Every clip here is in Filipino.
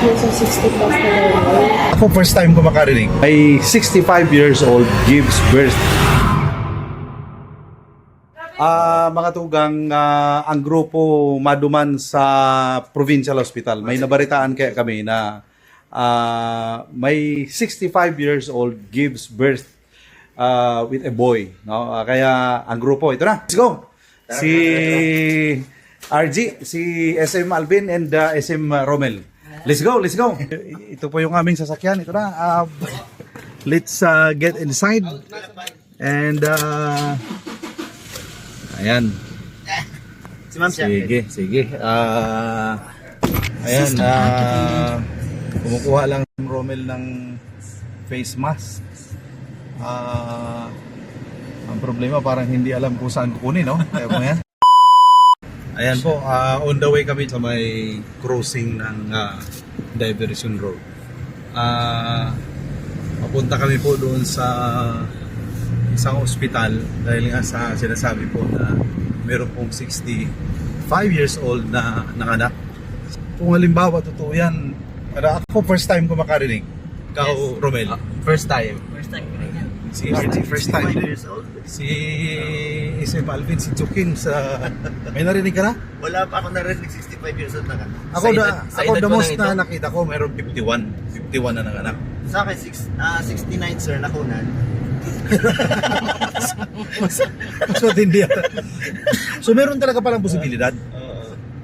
Nasa 60 plus na rin. Ako first time ko makarinig. Ay 65 years old gives birth. Mga tugang, ang grupo maduman sa Provincial Hospital. May nabaritaan kaya kami na may 65 years old gives birth with a boy. No? Kaya ang grupo, ito na. Let's go! Si RG, si SM Alvin and SM Romel. Let's go, let's go! Ito po yung aming sasakyan. Ito na. Let's get inside. And ayan. Sige, sige. Ayan. Kumukuha lang si Romel ng face mask. Ang problema parang hindi alam kung saan kukunin, no? Kaya mo yan. Ayan po, on the way kami sa may crossing ng Diversion Road. Papunta kami po doon sa isang ospital dahil nga sa sinasabi po na meron pong 65 years old na nanganak. Kung halimbawa totoo yan, ako first time ko makarinig. Ikaw, yes. Romel? First time. Si RG, first time. Si SM Alvin, si Chukin sa... May narinig ka na? Wala pa ako narinig 65 years old na ka. Ako the most na nakita ko, mayroon 51. 51 na nanganak. Sa akin, 69 sir, nakunan. mas matindi yan. So meron talaga palang posibilidad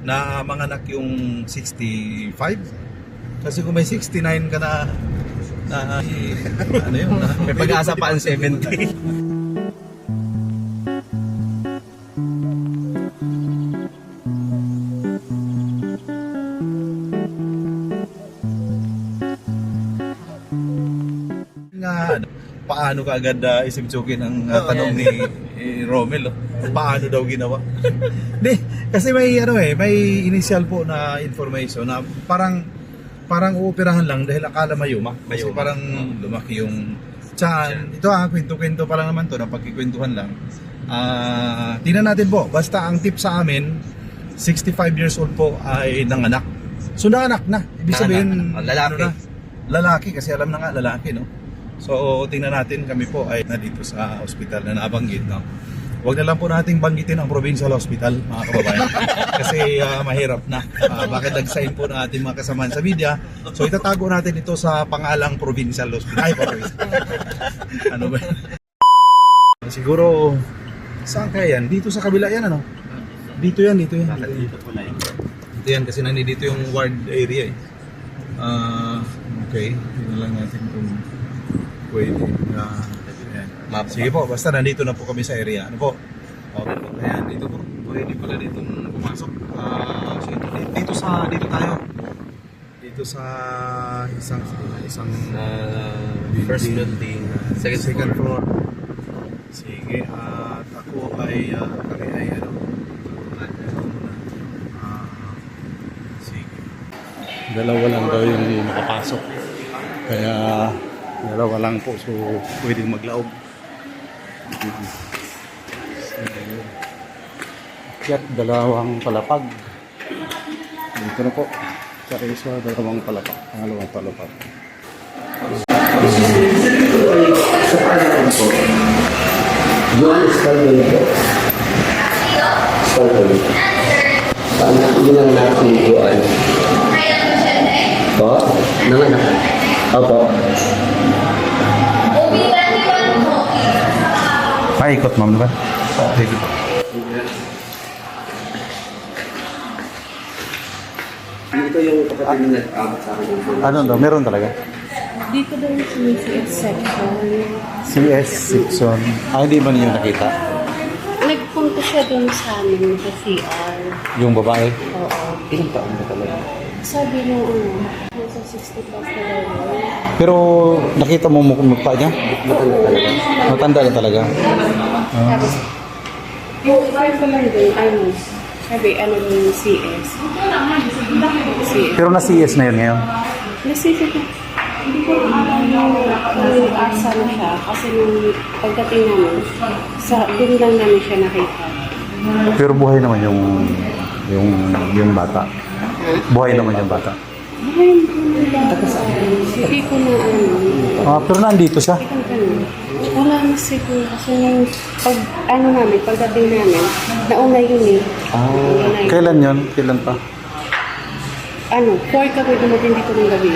na manganak yung 65? Kasi kung may 69 ka na ano yun? May pag-asa pa ang 70. Paano ka agad isimtsukin ang tanong ni Romel? Paano daw ginawa? Hindi, kasi may may initial po na information na parang uoperahan lang dahil akala mayuma. Kasi parang lumaki yung tiyan. Ito kwento-kwento pa lang naman to, na pagkikwentuhan lang. Tingnan natin po, basta ang tip sa amin, 65 years old po ay nanganak. So nanganak na, ibig sabihin lalaki. Lalaki, kasi alam na nga lalaki, no? So tingnan natin, kami po ay nandito sa ospital na nabanggit, no? Huwag na lang po nating banggitin ang Provincial Hospital, mga kababayan. Kasi mahirap na. Bakit nag-sign po ng ating mga kasamaan sa media. So itatago natin ito sa pangalang Provincial Hospital. Ay, ano ba? Siguro, saan kaya yan? Dito sa kabila yan, ano? Dito yan. Dito yan kasi nandito yung ward area, eh. Okay, yun lang natin kung pwede. Sige po, basta nandito na po kami sa area. Ano po? Okay. Ayan, dito po. Pwede pala dito pumasok. So dito tayo. Dito sa isang First building, second floor. Sige, at ako ay kami ay sige. Dalawa lang daw yung makapasok. Kaya dalawa lang po, so pwedeng maglaog. Akyat, dalawang palapag. Dito na po. Sa isa, dalawang palapag. Pangalawang palapag. Sa pangalan po, John Scalvin po. Scalvin. Paano yun ang nakakuluan? Po? Nanganak. Opo. Paikot, ma'am, diba? Paikot. Dito yung kapatid na nag-abot sa akin. Ano daw? Meron talaga? Dito daw yung CS section. CS section. Hindi ba niyo nakita? Nagpunta siya dun sa amin sa CR. Yung babae? Oo. Ilang taon na talaga? Sabi nung nasa 60 plus na rin. Pero nakita mo mukha niya? Matanda talaga. Matanda na talaga. Tapos, yung friend ko lang din, sabi, yung CS. CS. Pero na CS na yun ngayon? Nasisip ko, hindi ko asa na siya kasi nung pagdating namin, doon lang namin siya nakita. Pero buhay naman yung bata. Buhay naman yung bata. Ay, hindi ko na ano. Pero nandito siya. Wala na siguro kasi nung pagdating namin, nauna yun eh. Nauna yun. Kailan yon? Kailan pa? 4 kami dumating dito ng gabi.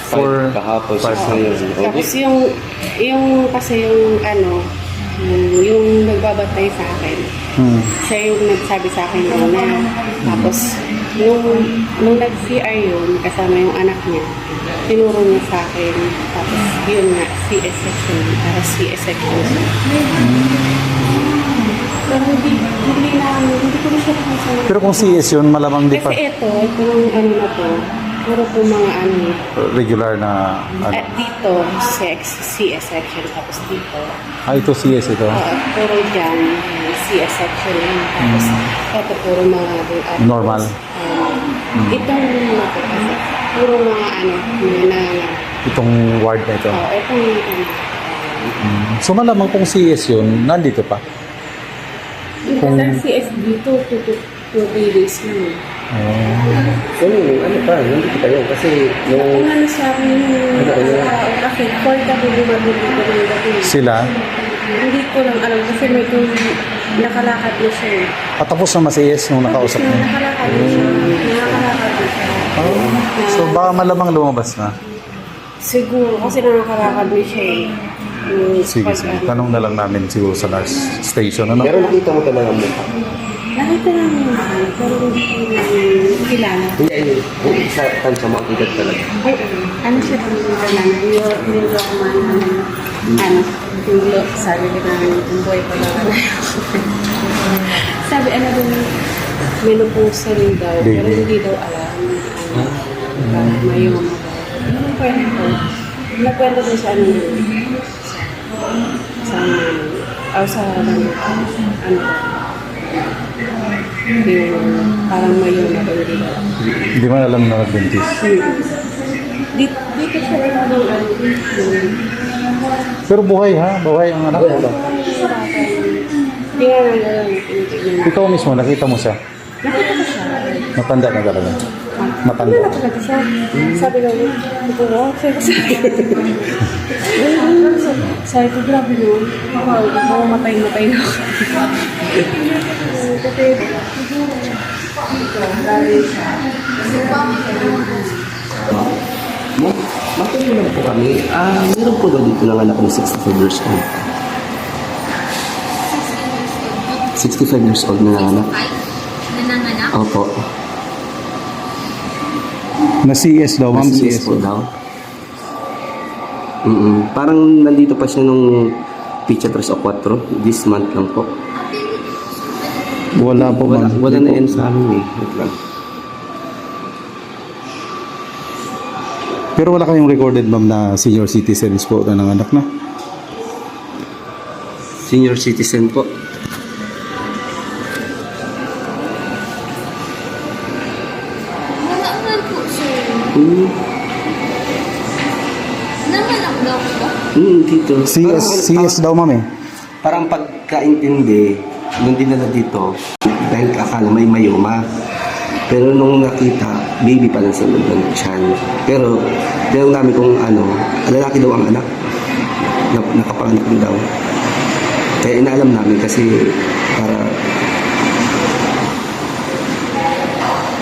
For Kahapon, five 6 ngayon. Tapos yung nagbabantay sa akin, siya yung nagsabi sa akin na tapos nung nag-CR yun, kasama yung anak niya, tinuro niya sa akin, tapos yun nga, CS section, para CS section siya. Pero hindi ko na siya nakasama. Pero kung CS yun, malamang di pa Kasi itong ano na to, puro po mga ano, regular na dito, CS section, tapos dito, ito CS ito. puro dyan, CS section yun. Tapos, ito puro mga Normal. itong mga to, kasi puro mga ano, Itong ward na ito. itong So malamang kung CS yun, nandito pa. Kung CS dito, 2 days lang. So, ano pa, nandito kayo. Kasi, Kung ano sa akin yung kasi 4 kami dumating dito ng gabi. Sila, Hindi ko lang alam kasi may kung nakalakad na siya eh. patapos na CS nung nakausap Kasi niya. nakalakad na siya. Nakalakad na siya. So baka malamang lumabas na. Siguro kasi nakakalakad na siya eh. Sige, sige. Tanong na lang namin siguro sa nurse station. Ano? pero nakita mo talaga ang mukha. Nakita namin yun, pero hindi ko namin kilala. Hindi, kung isa tansya mo, ang igat talaga. Ano siya kung hindi ko yung sabi ko namin, yung boy ko lang. Sabi, menopause rin daw, pero Baby. hindi daw alam. Mayoma daw. Anong kwento? Nagkwento din sa yung parang mayoma daw rin daw. Hindi man alam na nag-dentist. Dito siya rin Pero buhay ha? Buhay ang anak. Kaya lang tinitignan. Ikaw mismo, nakita mo siya. Nakita ko siya. Matanda na talaga. Matanda. Nakita ko siya. Sabi ko, sabi ko, grabe no. Mamamatay na ako. Kasi, grabe siya. Matanong lang po kami. Meron po daw dito ng anak ng 65 years old. 65 years old na anak. Nananganak? Opo. Na CS daw, ma'am. CS po daw. Parang nandito pa siya nung Picha 3 o 4. This month lang po. Wala po, Wala, ma'am. wala na yan sa amin eh. Wait lang. Pero wala kayong recorded, ma'am, na senior citizens po na nanganak na? Senior citizen po. Wala man po, sir. Nanganak daw ba? Dito. CS daw, ma'am eh. Parang pagkaintindi, nung dinala dito, dahil akala may mayoma. Pero nung nakita, baby pa lang sa loob ng tiyan. Pero, tinanong namin kung lalaki daw ang anak. Nakapanganak daw. Kaya inaalam namin kasi para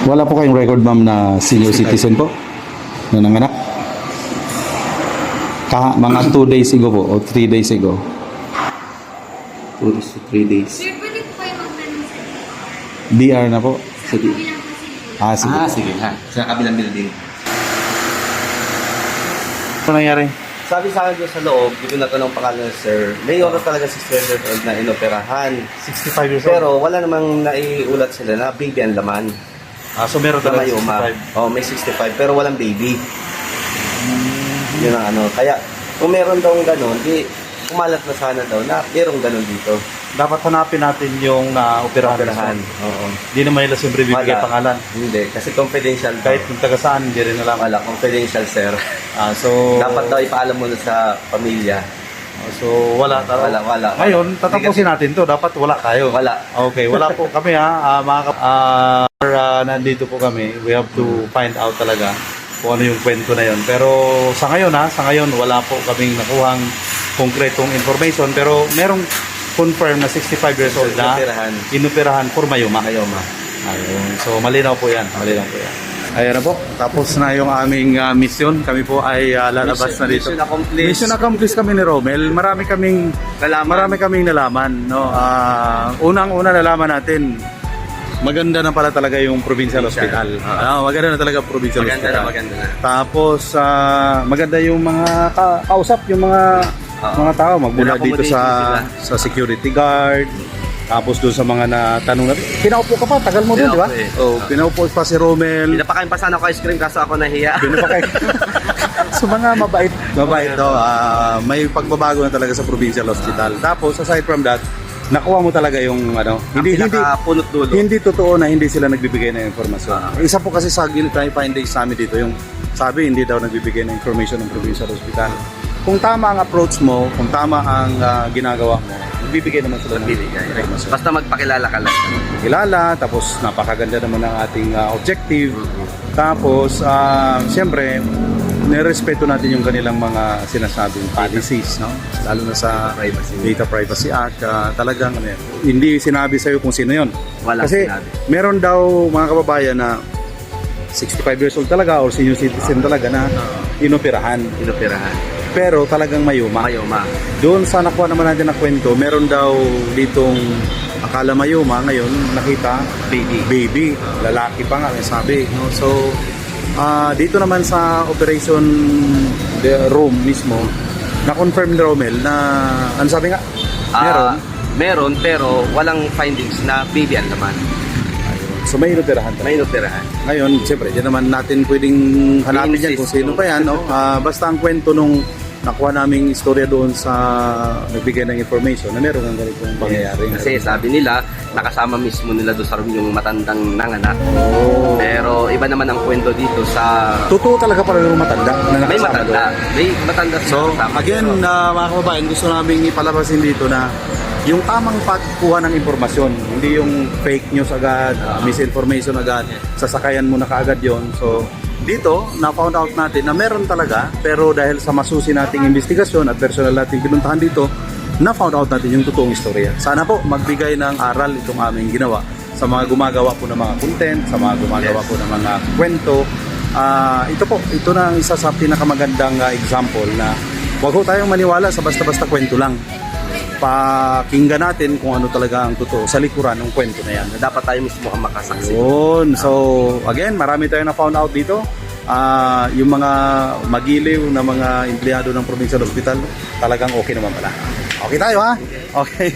Wala po kayong record, ma'am, na senior citizen po na nanganak? Mga 2 days ago po o 3 days ago. 2 to 3 days. Sir, pwede po kayo magtanong sa DR na po. Sige. kabilang kasi. Sige. Sige ha. Sa kabilang building. Ano nangyari? Sabi sa akin doon sa loob, dito na tanong pangalan ng sir, may oras talaga si Sir na inoperahan. 65 years Pero wala namang naiulat sila na baby ang laman. So meron Na mayoma. Oh, may 65 pero walang baby. Yun ang Kaya kung meron daw gano'n, di kumalat na sana daw na merong gano'n dito. Dapat hanapin natin yung Operahan. Oo. Hindi naman nila siyempre bibigay Wala. pangalan. Hindi, kasi confidential. Kahit kung taga saan, hindi rin alam. Wala, confidential sir. So, Dapat daw ipaalam mo na sa pamilya. so wala talaga. Wala. Ngayon, tatapusin natin to. Dapat wala tayo. Wala. Okay, wala po kami ha. Nandito po kami. We have to find out talaga kung ano yung kwento na yon. Pero sa ngayon wala po kaming nakuhang konkretong information, pero merong confirm na 65 years old na inoperahan for mayoma. Ayun. So malinaw po yan. Ayan na po. Tapos na yung aming mission. Kami po ay lalabas na dito. Mission accomplished. Mission accomplished kami ni Romel. Marami kaming nalaman. No? Unang-una nalaman natin, maganda na pala talaga yung Provincial Hospital. Maganda na talaga Provincial Hospital. Maganda na. Tapos maganda yung mga kausap, yung mga tao magmula dito sa security guard. Tapos doon sa mga natanong natin, pinaupo ka pa, tagal mo doon, di ba? Pinaupo pa si Romel. Pinapakain pa sana ako ice cream kaso ako nahiya. Pinapakain. So mga mabait to. May pagbabago na talaga sa Provincial Hospital. Tapos aside from that, nakuha mo talaga yung hindi punot dulo. Hindi totoo na hindi sila nagbibigay ng informasyon. Isa po kasi sa findings namin dito, yung sabi hindi daw nagbibigay ng information ng Provincial Hospital. Kung tama ang approach mo, kung tama ang ginagawa mo, nagbibigay naman sila ng information. Basta magpakilala ka lang. Kilala, tapos napakaganda naman ang ating objective. Tapos, siyempre, nirespeto natin yung kanilang mga sinasabing policies, no? Lalo na sa Data Privacy Act. Talagang hindi sinabi sa'yo kung sino yun. Kasi meron daw mga kababayan na 65 years old talaga or senior citizen talaga na inoperahan. Pero talagang mayoma. Doon sa nakuha naman natin na kwento, meron daw ditong akala mayoma, ngayon nakita baby. Lalaki pa nga, may sabi. No? So, dito naman sa operation room mismo, na-confirm ni Romel na, ano sabi nga? Meron, pero walang findings na baby ang laman. So may inoperahan talaga. Ngayon, siyempre, di naman natin pwedeng hanapin yan kung sino pa yan. No? Basta ang kwento nung nakuha naming istorya doon sa nagbigay ng information na meron ng ganitong pangyayari. Kasi sabi nila, nakasama mismo nila doon sa room yung matandang nanganak. Pero iba naman ang kwento dito sa... Totoo talaga para yung matanda na nakasama doon. May matanda. So, again, mga kababayan, gusto namin ipalabasin dito na yung tamang pagkuha ng impormasyon, hindi yung fake news agad, misinformation agad, sasakayan mo na kaagad yon. So, dito, na-found out natin na meron talaga, pero dahil sa masusi nating investigasyon at personal nating pinuntahan dito, na-found out natin yung totoong istorya. Sana po magbigay ng aral itong aming ginawa sa mga gumagawa po ng mga content, sa mga gumagawa po ng mga kwento. Ito na ang isa sa pinakamagandang example na huwag ho tayong maniwala sa basta-basta kwento lang. Pakinggan natin kung ano talaga ang totoo sa likuran ng kwento na yan. Dapat tayo mismo ang makasaksi. Yun. So, again, marami tayong na-found out dito. Yung mga magiliw na mga empleyado ng Provincial Hospital, talagang okay naman pala. Okay tayo, ha? Okay.